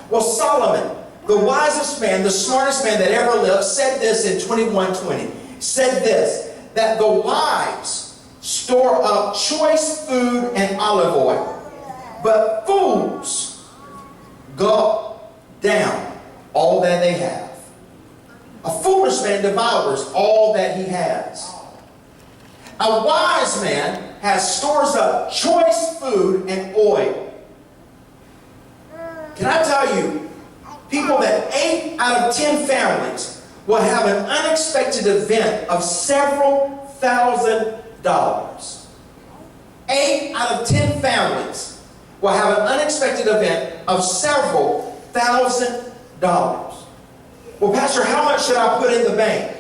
Well, Solomon, the wisest man, the smartest man that ever lived, said this in 21:20. Said this, that the wise store up choice food and olive oil, but fools gulp down all that they have. A foolish man devours all that he has. A wise man stores up choice food and oil. Can I tell you, people that 8 out of 10 families will have an unexpected event of several $1,000s. 8 out of 10 families will have an unexpected event of several $1,000s. Well, Pastor, how much should I put in the bank?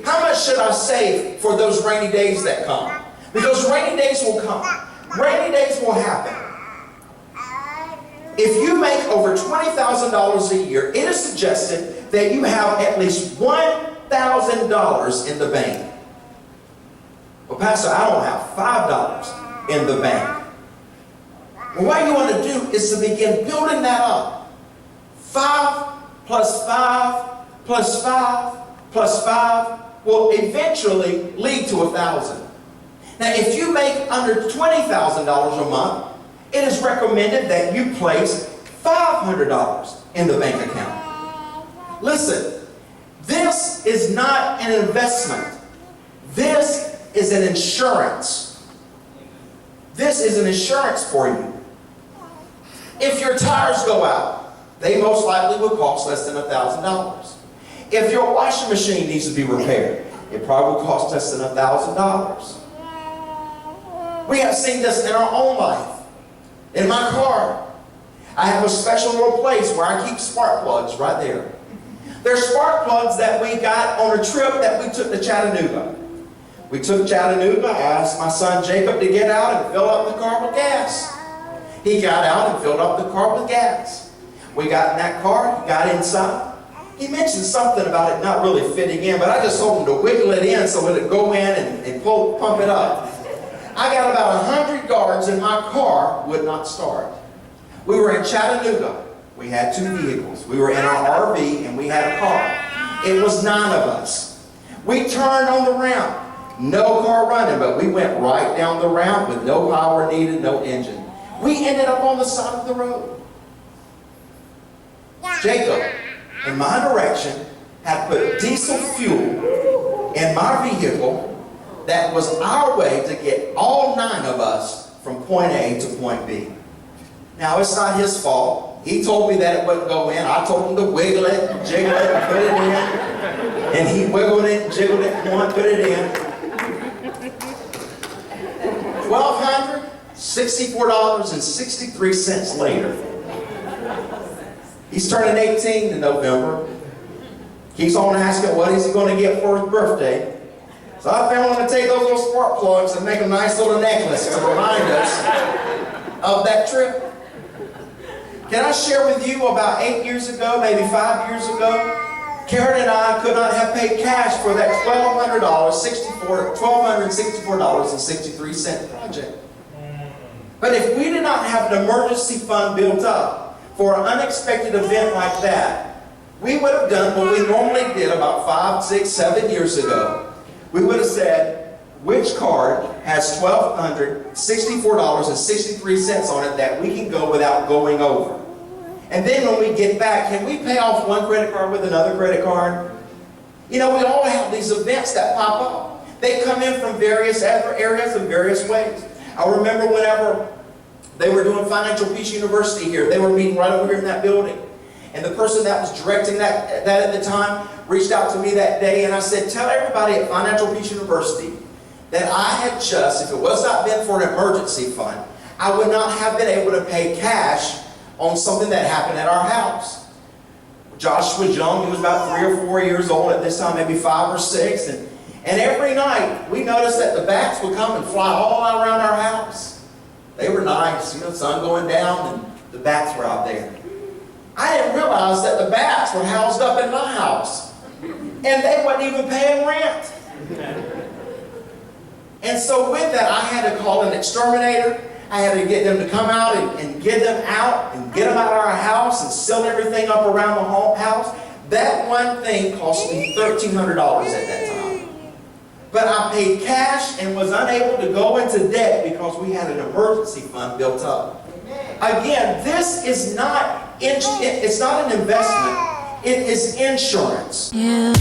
How much should I save for those rainy days that come? Because rainy days will come. Rainy days will happen. If you make over $20,000 a year, it is suggested that you have at least $1,000 in the bank. Well, Pastor, I don't have $5 in the bank. Well, what you want to do is to begin building that up. 5 plus 5 plus 5 plus 5 will eventually lead to 1,000. Now, if you make under $20,000 a month, it is recommended that you place $500 in the bank account. Listen, this is not an investment. This is an insurance. This is an insurance for you. If your tires go out, they most likely will cost less than $1,000. If your washing machine needs to be repaired, it probably will cost less than $1,000. We have seen this in our own life. In my car, I have a special little place where I keep spark plugs right there. They're spark plugs that we got on a trip that we took to Chattanooga. We took Chattanooga. I asked my son Jacob to get out and fill up the car with gas. He got out and filled up the car with gas. We got in that car, he got inside. He mentioned something about it not really fitting in, but I just told him to wiggle it in so it would go in and pump it up. I got about 100 yards and my car would not start. We were in Chattanooga. We had 2 vehicles. We were in our RV and we had a car. It was 9 of us. We turned on the ramp. No car running, but we went right down the ramp with no power needed, no engine. We ended up on the side of the road. Jacob, in my direction, had put diesel fuel in my vehicle. That was our way to get all 9 of us from point A to point B. Now, it's not his fault. He told me that it wouldn't go in. I told him to wiggle it, jiggle it, and put it in. And he wiggled it, and jiggled it, and put it in. $1,264.63 later. He's turning 18 in November. Keeps on asking what is he going to get for his birthday. So I found one to take those little spark plugs and make a nice little necklace to remind us of that trip. Can I share with you about 8 years ago, maybe 5 years ago, Karen and I could not have paid cash for that $1,264.63 project. But if we did not have an emergency fund built up for an unexpected event like that, we would have done what we normally did about 5, 6, 7 years ago. We would have said, which card has $1,264.63 on it that we can go without going over? And then when we get back, can we pay off one credit card with another credit card? You know, we all have these events that pop up. They come in from various areas in various ways. I remember whenever they were doing Financial Peace University here, they were meeting right over here in that building. And the person that was directing that at the time reached out to me that day, and I said, tell everybody at Financial Peace University that I had just, if it was not been for an emergency fund, I would not have been able to pay cash on something that happened at our house. Josh was young. He was about 3 or 4 years old at this time, maybe 5 or 6. And every night, we noticed that the bats would come and fly all around our house. They were nice. You know, the sun going down, and the bats were out there. I didn't realize that the bats were housed up in my house. And they wasn't even paying rent. And so with that, I had to call an exterminator. I had to get them to come out and get them out and get them out of our house and seal everything up around the house. That one thing cost me $1,300 at that time. But I paid cash and was unable to go into debt because we had an emergency fund built up. Again, this is not, it's not an investment, it is insurance. Yeah.